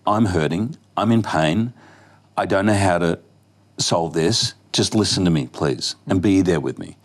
I'm hurting, I'm in pain, I don't know how to solve this, just listen to me, please, and be there with me.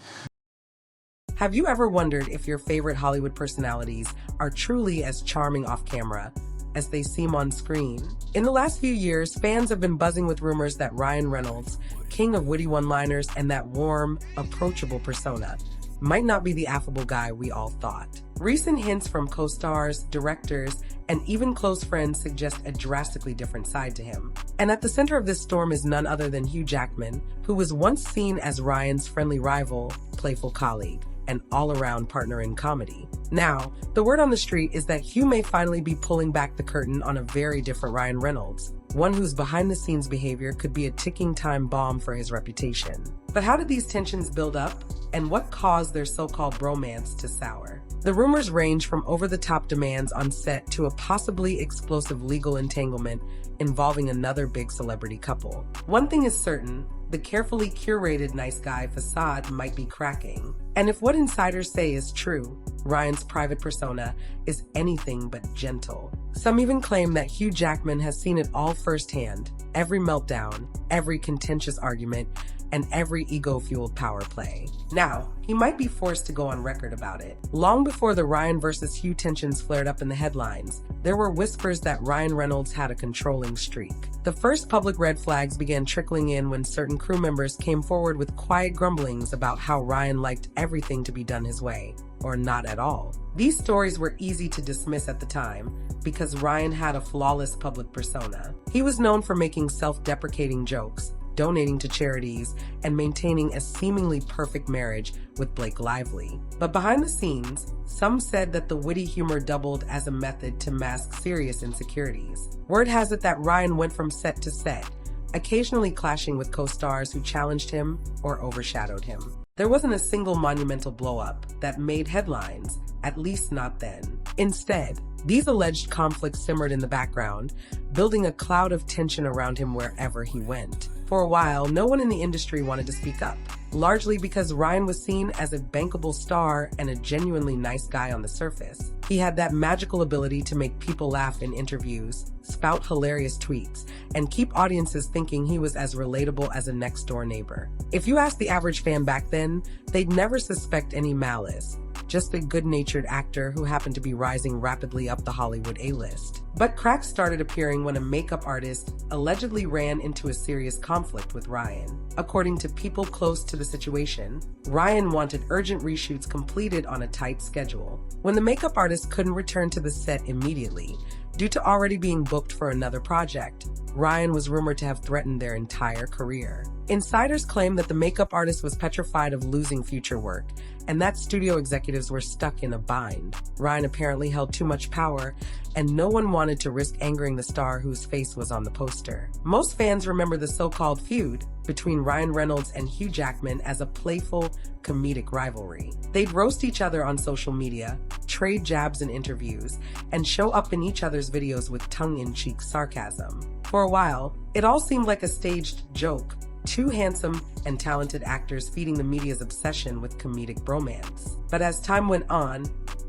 Have you ever wondered if your favorite Hollywood personalities are truly as charming off camera as they seem on screen? In the last few years, fans have been buzzing with rumors that Ryan Reynolds, king of witty one-liners and that warm, approachable persona, might not be the affable guy we all thought. Recent hints from co-stars, directors, and even close friends suggest a drastically different side to him. And at the center of this storm is none other than Hugh Jackman, who was once seen as Ryan's friendly rival, playful colleague, and all-around partner in comedy. Now, the word on the street is that Hugh may finally be pulling back the curtain on a very different Ryan Reynolds, one whose behind-the-scenes behavior could be a ticking time bomb for his reputation. But how did these tensions build up, and what caused their so-called bromance to sour? The rumors range from over-the-top demands on set to a possibly explosive legal entanglement involving another big celebrity couple. One thing is certain, the carefully curated nice guy facade might be cracking. And if what insiders say is true, Ryan's private persona is anything but gentle. Some even claim that Hugh Jackman has seen it all firsthand, every meltdown, every contentious argument, and every ego-fueled power play. Now, he might be forced to go on record about it. Long before the Ryan versus Hugh tensions flared up in the headlines, there were whispers that Ryan Reynolds had a controlling streak. The first public red flags began trickling in when certain crew members came forward with quiet grumblings about how Ryan liked everything to be done his way, or not at all. These stories were easy to dismiss at the time because Ryan had a flawless public persona. He was known for making self-deprecating jokes, donating to charities, and maintaining a seemingly perfect marriage with Blake Lively. But behind the scenes, some said that the witty humor doubled as a method to mask serious insecurities. Word has it that Ryan went from set to set, occasionally clashing with co-stars who challenged him or overshadowed him. There wasn't a single monumental blow-up that made headlines, at least not then. Instead, these alleged conflicts simmered in the background, building a cloud of tension around him wherever he went. For a while, no one in the industry wanted to speak up, largely because Ryan was seen as a bankable star and a genuinely nice guy on the surface. He had that magical ability to make people laugh in interviews, spout hilarious tweets, and keep audiences thinking he was as relatable as a next-door neighbor. If you asked the average fan back then, they'd never suspect any malice, just a good-natured actor who happened to be rising rapidly up the Hollywood A-list. But cracks started appearing when a makeup artist allegedly ran into a serious conflict with Ryan. According to people close to the situation, Ryan wanted urgent reshoots completed on a tight schedule. When the makeup artist couldn't return to the set immediately, due to already being booked for another project, Ryan was rumored to have threatened their entire career. Insiders claim that the makeup artist was petrified of losing future work, and that studio executives were stuck in a bind. Ryan apparently held too much power, and no one wanted to risk angering the star whose face was on the poster. Most fans remember the so-called feud between Ryan Reynolds and Hugh Jackman as a playful, comedic rivalry. They'd roast each other on social media, trade jabs in interviews, and show up in each other's videos with tongue-in-cheek sarcasm. For a while, it all seemed like a staged joke, two handsome and talented actors feeding the media's obsession with comedic bromance. But as time went on,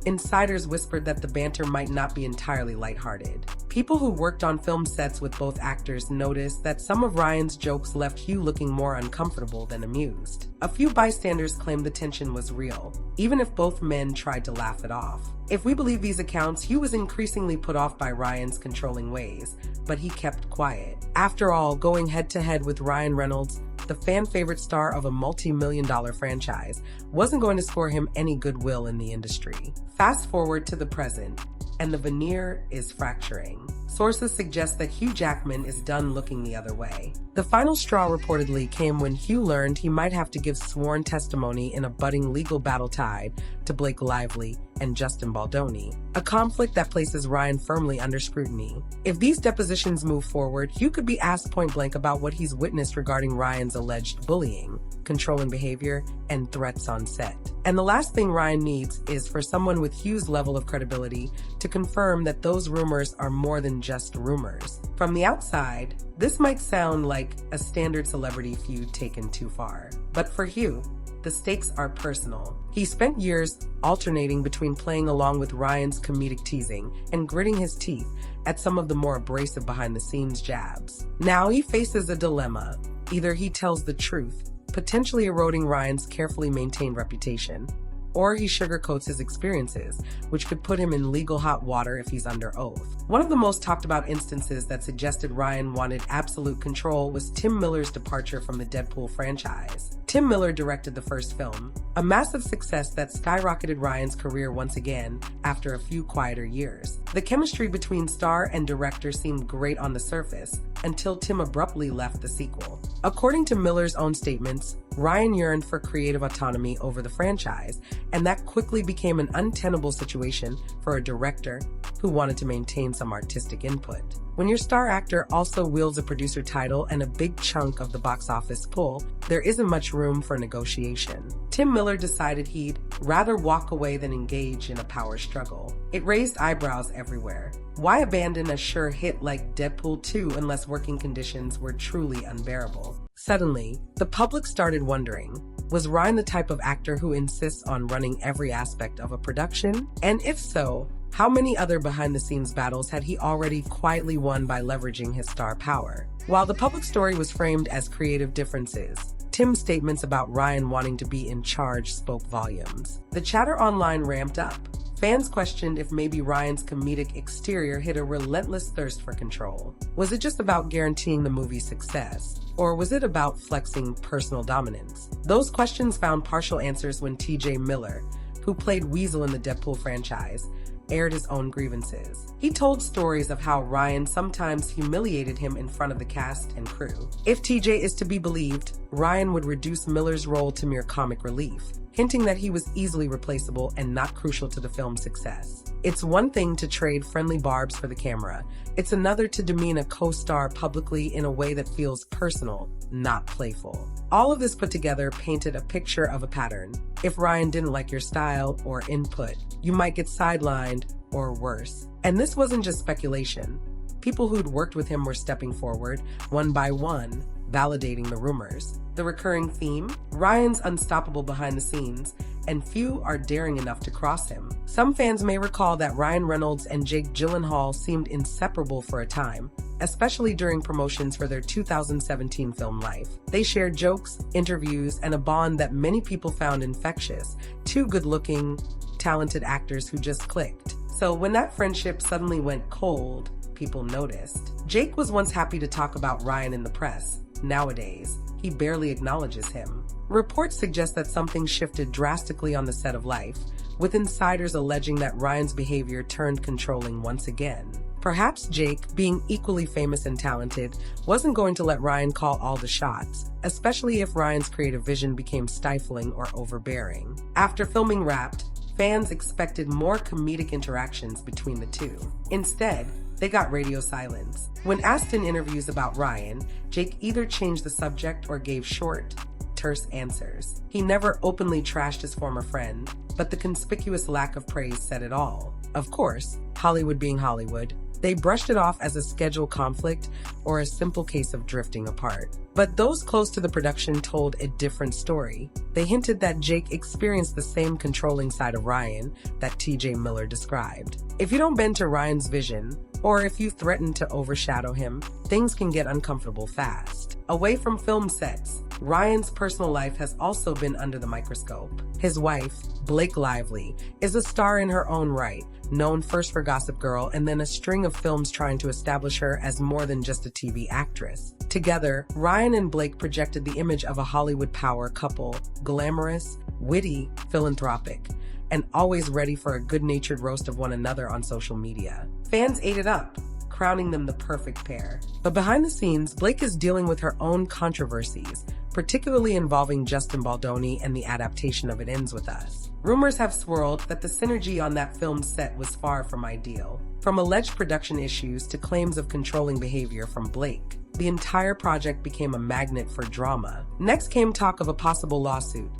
insiders whispered that the banter might not be entirely lighthearted. People who worked on film sets with both actors noticed that some of Ryan's jokes left Hugh looking more uncomfortable than amused. A few bystanders claimed the tension was real, even if both men tried to laugh it off. If we believe these accounts, Hugh was increasingly put off by Ryan's controlling ways, but he kept quiet. After all, going head-to-head with Ryan Reynolds, the fan-favorite star of a multi-million-dollar franchise, wasn't going to score him any goodwill in the industry. Fast forward to the present, and the veneer is fracturing. Sources suggest that Hugh Jackman is done looking the other way. The final straw reportedly came when Hugh learned he might have to give sworn testimony in a budding legal battle tied to Blake Lively and Justin Baldoni, a conflict that places Ryan firmly under scrutiny. If these depositions move forward, Hugh could be asked point-blank about what he's witnessed regarding Ryan's alleged bullying, controlling behavior, and threats on set. And the last thing Ryan needs is for someone with Hugh's level of credibility to confirm that those rumors are more than than just rumors. From the outside, this might sound like a standard celebrity feud taken too far. But for Hugh, the stakes are personal. He spent years alternating between playing along with Ryan's comedic teasing and gritting his teeth at some of the more abrasive behind-the-scenes jabs. Now he faces a dilemma. Either he tells the truth, potentially eroding Ryan's carefully maintained reputation, or he sugarcoats his experiences, which could put him in legal hot water if he's under oath. One of the most talked about instances that suggested Ryan wanted absolute control was Tim Miller's departure from the Deadpool franchise. Tim Miller directed the first film, a massive success that skyrocketed Ryan's career once again after a few quieter years. The chemistry between star and director seemed great on the surface until Tim abruptly left the sequel. According to Miller's own statements, Ryan yearned for creative autonomy over the franchise, and that quickly became an untenable situation for a director who wanted to maintain some artistic input. When your star actor also wields a producer title and a big chunk of the box office pull, there isn't much room for negotiation. Tim Miller decided he'd rather walk away than engage in a power struggle. It raised eyebrows everywhere. Why abandon a sure hit like Deadpool 2 unless working conditions were truly unbearable? Suddenly, the public started wondering, was Ryan the type of actor who insists on running every aspect of a production? And if so, how many other behind-the-scenes battles had he already quietly won by leveraging his star power? While the public story was framed as creative differences, Tim's statements about Ryan wanting to be in charge spoke volumes. The chatter online ramped up. Fans questioned if maybe Ryan's comedic exterior hid a relentless thirst for control. Was it just about guaranteeing the movie's success? Or was it about flexing personal dominance? Those questions found partial answers when TJ Miller, who played Weasel in the Deadpool franchise, aired his own grievances. He told stories of how Ryan sometimes humiliated him in front of the cast and crew. If TJ is to be believed, Ryan would reduce Miller's role to mere comic relief, hinting that he was easily replaceable and not crucial to the film's success. It's one thing to trade friendly barbs for the camera. It's another to demean a co-star publicly in a way that feels personal, not playful. All of this put together painted a picture of a pattern. If Ryan didn't like your style or input, you might get sidelined or worse. And this wasn't just speculation. People who'd worked with him were stepping forward, one by one, validating the rumors. The recurring theme? Ryan's unstoppable behind the scenes, and few are daring enough to cross him. Some fans may recall that Ryan Reynolds and Jake Gyllenhaal seemed inseparable for a time, especially during promotions for their 2017 film Life. They shared jokes, interviews, and a bond that many people found infectious. Two good-looking, talented actors who just clicked. So when that friendship suddenly went cold, people noticed. Jake was once happy to talk about Ryan in the press. Nowadays, he barely acknowledges him. Reports suggest that something shifted drastically on the set of Life, with insiders alleging that Ryan's behavior turned controlling once again. Perhaps Jake, being equally famous and talented, wasn't going to let Ryan call all the shots, especially if Ryan's creative vision became stifling or overbearing. After filming wrapped, fans expected more comedic interactions between the two. Instead, they got radio silence. When asked in interviews about Ryan, Jake either changed the subject or gave short, terse answers. He never openly trashed his former friend, but the conspicuous lack of praise said it all. Of course, Hollywood being Hollywood, they brushed it off as a schedule conflict or a simple case of drifting apart. But those close to the production told a different story. They hinted that Jake experienced the same controlling side of Ryan that TJ Miller described. If you don't bend to Ryan's vision, or if you threaten to overshadow him, things can get uncomfortable fast. Away from film sets, Ryan's personal life has also been under the microscope. His wife, Blake Lively, is a star in her own right, known first for Gossip Girl and then a string of films trying to establish her as more than just a TV actress. Together, Ryan and Blake projected the image of a Hollywood power couple, glamorous, witty, philanthropic, and always ready for a good-natured roast of one another on social media. Fans ate it up, crowning them the perfect pair. But behind the scenes, Blake is dealing with her own controversies, particularly involving Justin Baldoni and the adaptation of It Ends With Us. Rumors have swirled that the synergy on that film's set was far from ideal. From alleged production issues to claims of controlling behavior from Blake, the entire project became a magnet for drama. Next came talk of a possible lawsuit.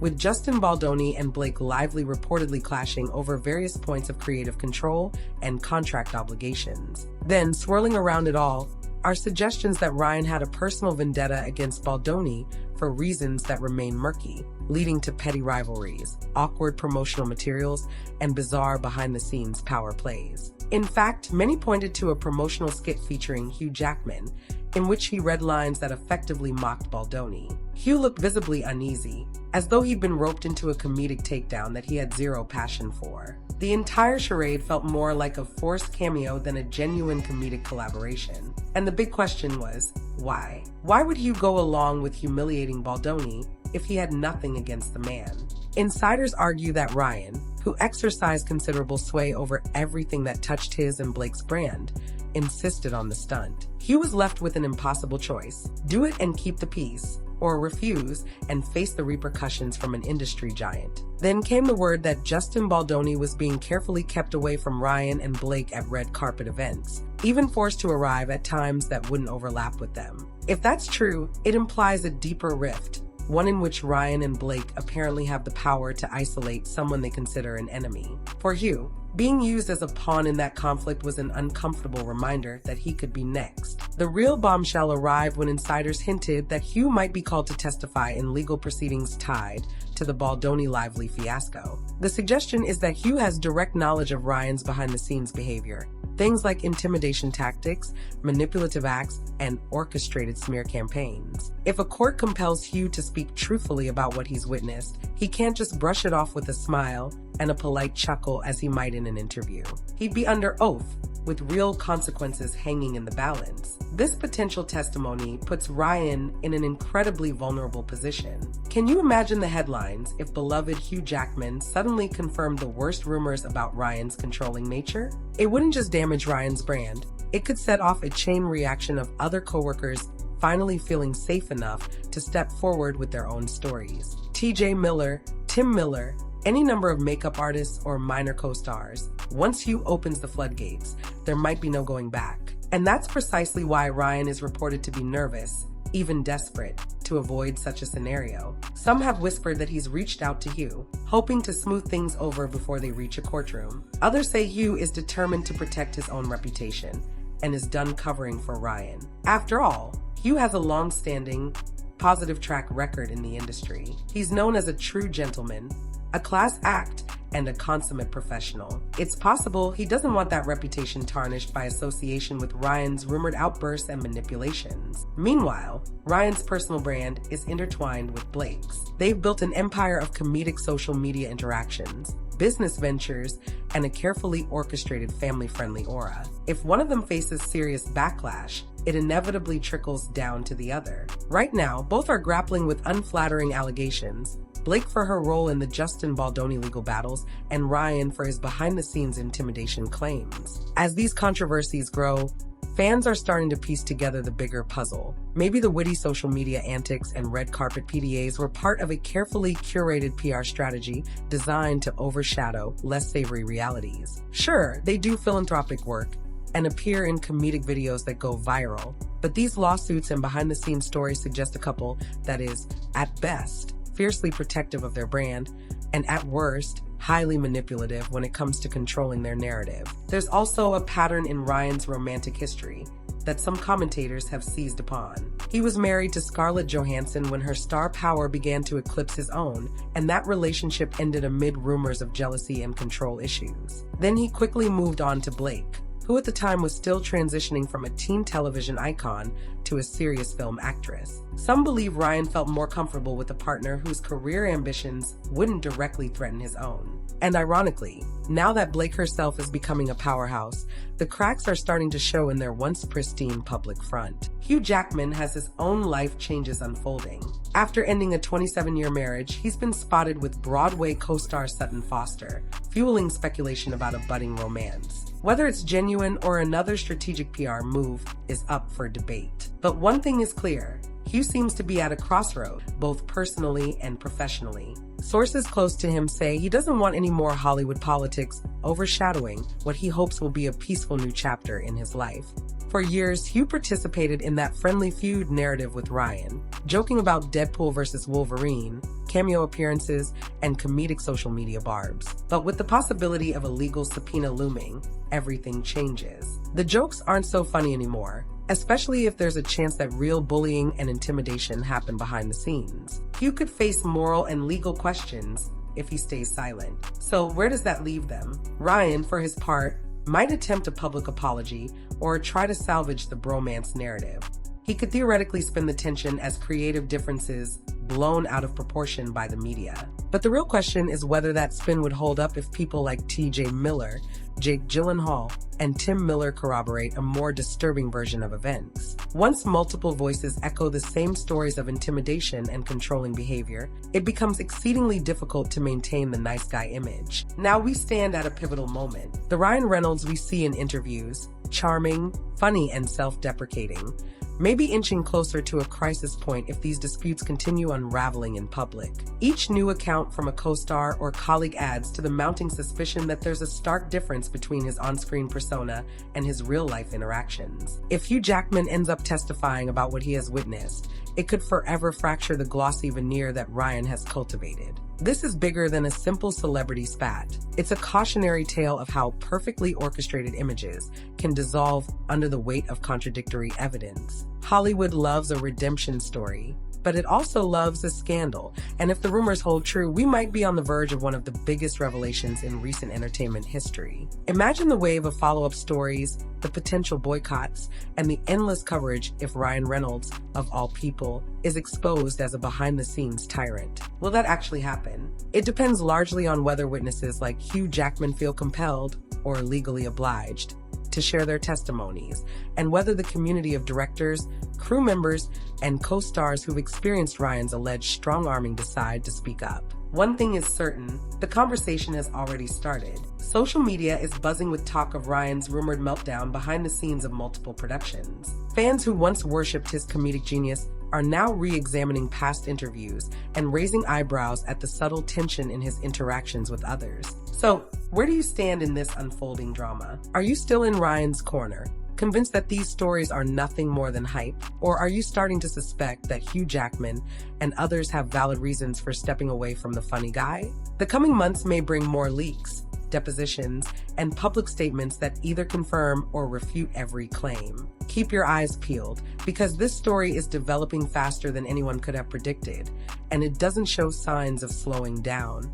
with Justin Baldoni and Blake Lively reportedly clashing over various points of creative control and contract obligations. Then, swirling around it all, are suggestions that Ryan had a personal vendetta against Baldoni for reasons that remain murky, leading to petty rivalries, awkward promotional materials, and bizarre behind-the-scenes power plays. In fact, many pointed to a promotional skit featuring Hugh Jackman, in which he read lines that effectively mocked Baldoni. Hugh looked visibly uneasy, as though he'd been roped into a comedic takedown that he had zero passion for. The entire charade felt more like a forced cameo than a genuine comedic collaboration. And the big question was, why? Why would Hugh go along with humiliating Baldoni if he had nothing against the man? Insiders argue that Ryan, who exercised considerable sway over everything that touched his and Blake's brand, insisted on the stunt. Hugh was left with an impossible choice: do it and keep the peace, or refuse and face the repercussions from an industry giant. Then came the word that Justin Baldoni was being carefully kept away from Ryan and Blake at red carpet events, even forced to arrive at times that wouldn't overlap with them. If that's true, it implies a deeper rift, one in which Ryan and Blake apparently have the power to isolate someone they consider an enemy. For Hugh, being used as a pawn in that conflict was an uncomfortable reminder that he could be next. The real bombshell arrived when insiders hinted that Hugh might be called to testify in legal proceedings tied to the Baldoni Lively fiasco. The suggestion is that Hugh has direct knowledge of Ryan's behind-the-scenes behavior, things like intimidation tactics, manipulative acts, and orchestrated smear campaigns. If a court compels Hugh to speak truthfully about what he's witnessed, he can't just brush it off with a smile and a polite chuckle as he might in an interview. He'd be under oath, with real consequences hanging in the balance. This potential testimony puts Ryan in an incredibly vulnerable position. Can you imagine the headlines if beloved Hugh Jackman suddenly confirmed the worst rumors about Ryan's controlling nature? It wouldn't just damage Ryan's brand, it could set off a chain reaction of other coworkers finally feeling safe enough to step forward with their own stories. TJ Miller, Tim Miller, any number of makeup artists or minor co-stars. Once Hugh opens the floodgates, there might be no going back. And that's precisely why Ryan is reported to be nervous, even desperate, to avoid such a scenario. Some have whispered that he's reached out to Hugh, hoping to smooth things over before they reach a courtroom. Others say Hugh is determined to protect his own reputation and is done covering for Ryan. After all, Hugh has a long-standing, positive track record in the industry. He's known as a true gentleman, a class act, and a consummate professional. It's possible he doesn't want that reputation tarnished by association with Ryan's rumored outbursts and manipulations. Meanwhile, Ryan's personal brand is intertwined with Blake's. They've built an empire of comedic social media interactions, business ventures, and a carefully orchestrated family-friendly aura. If one of them faces serious backlash, it inevitably trickles down to the other. Right now, both are grappling with unflattering allegations, Blake for her role in the Justin Baldoni legal battles, and Ryan for his behind-the-scenes intimidation claims. As these controversies grow, fans are starting to piece together the bigger puzzle. Maybe the witty social media antics and red carpet PDAs were part of a carefully curated PR strategy designed to overshadow less savory realities. Sure, they do philanthropic work and appear in comedic videos that go viral, but these lawsuits and behind-the-scenes stories suggest a couple that is, at best, fiercely protective of their brand, and at worst, highly manipulative when it comes to controlling their narrative. There's also a pattern in Ryan's romantic history that some commentators have seized upon. He was married to Scarlett Johansson when her star power began to eclipse his own, and that relationship ended amid rumors of jealousy and control issues. Then he quickly moved on to Blake, who at the time was still transitioning from a teen television icon to a serious film actress. Some believe Ryan felt more comfortable with a partner whose career ambitions wouldn't directly threaten his own. And ironically, now that Blake herself is becoming a powerhouse, the cracks are starting to show in their once pristine public front. Hugh Jackman has his own life changes unfolding. After ending a 27-year marriage, he's been spotted with Broadway co-star Sutton Foster, fueling speculation about a budding romance. Whether it's genuine or another strategic PR move is up for debate. But one thing is clear, Hugh seems to be at a crossroad, both personally and professionally. Sources close to him say he doesn't want any more Hollywood politics overshadowing what he hopes will be a peaceful new chapter in his life. For years, Hugh participated in that friendly feud narrative with Ryan, joking about Deadpool versus Wolverine, cameo appearances, and comedic social media barbs. But with the possibility of a legal subpoena looming, everything changes. The jokes aren't so funny anymore, especially if there's a chance that real bullying and intimidation happen behind the scenes. Hugh could face moral and legal questions if he stays silent. So where does that leave them? Ryan, for his part, might attempt a public apology or try to salvage the bromance narrative. He could theoretically spin the tension as creative differences blown out of proportion by the media. But the real question is whether that spin would hold up if people like T.J. Miller, Jake Gyllenhaal, and Tim Miller corroborate a more disturbing version of events. Once multiple voices echo the same stories of intimidation and controlling behavior, it becomes exceedingly difficult to maintain the nice guy image. Now we stand at a pivotal moment. The Ryan Reynolds we see in interviews, charming, funny, and self-deprecating, may be inching closer to a crisis point if these disputes continue unraveling in public. Each new account from a co-star or colleague adds to the mounting suspicion that there's a stark difference between his on-screen persona and his real-life interactions. If Hugh Jackman ends up testifying about what he has witnessed, it could forever fracture the glossy veneer that Ryan has cultivated. This is bigger than a simple celebrity spat. It's a cautionary tale of how perfectly orchestrated images can dissolve under the weight of contradictory evidence. Hollywood loves a redemption story, but it also loves a scandal. And if the rumors hold true, we might be on the verge of one of the biggest revelations in recent entertainment history. Imagine the wave of follow-up stories, the potential boycotts, and the endless coverage if Ryan Reynolds, of all people, is exposed as a behind-the-scenes tyrant. Will that actually happen? It depends largely on whether witnesses like Hugh Jackman feel compelled or legally obliged to share their testimonies, and whether the community of directors, crew members, and co-stars who've experienced Ryan's alleged strong-arming decide to speak up. One thing is certain, the conversation has already started. Social media is buzzing with talk of Ryan's rumored meltdown behind the scenes of multiple productions. Fans who once worshipped his comedic genius are now re-examining past interviews and raising eyebrows at the subtle tension in his interactions with others. So, where do you stand in this unfolding drama? Are you still in Ryan's corner, convinced that these stories are nothing more than hype? Or are you starting to suspect that Hugh Jackman and others have valid reasons for stepping away from the funny guy? The coming months may bring more leaks, depositions, and public statements that either confirm or refute every claim. Keep your eyes peeled, because this story is developing faster than anyone could have predicted, and it doesn't show signs of slowing down.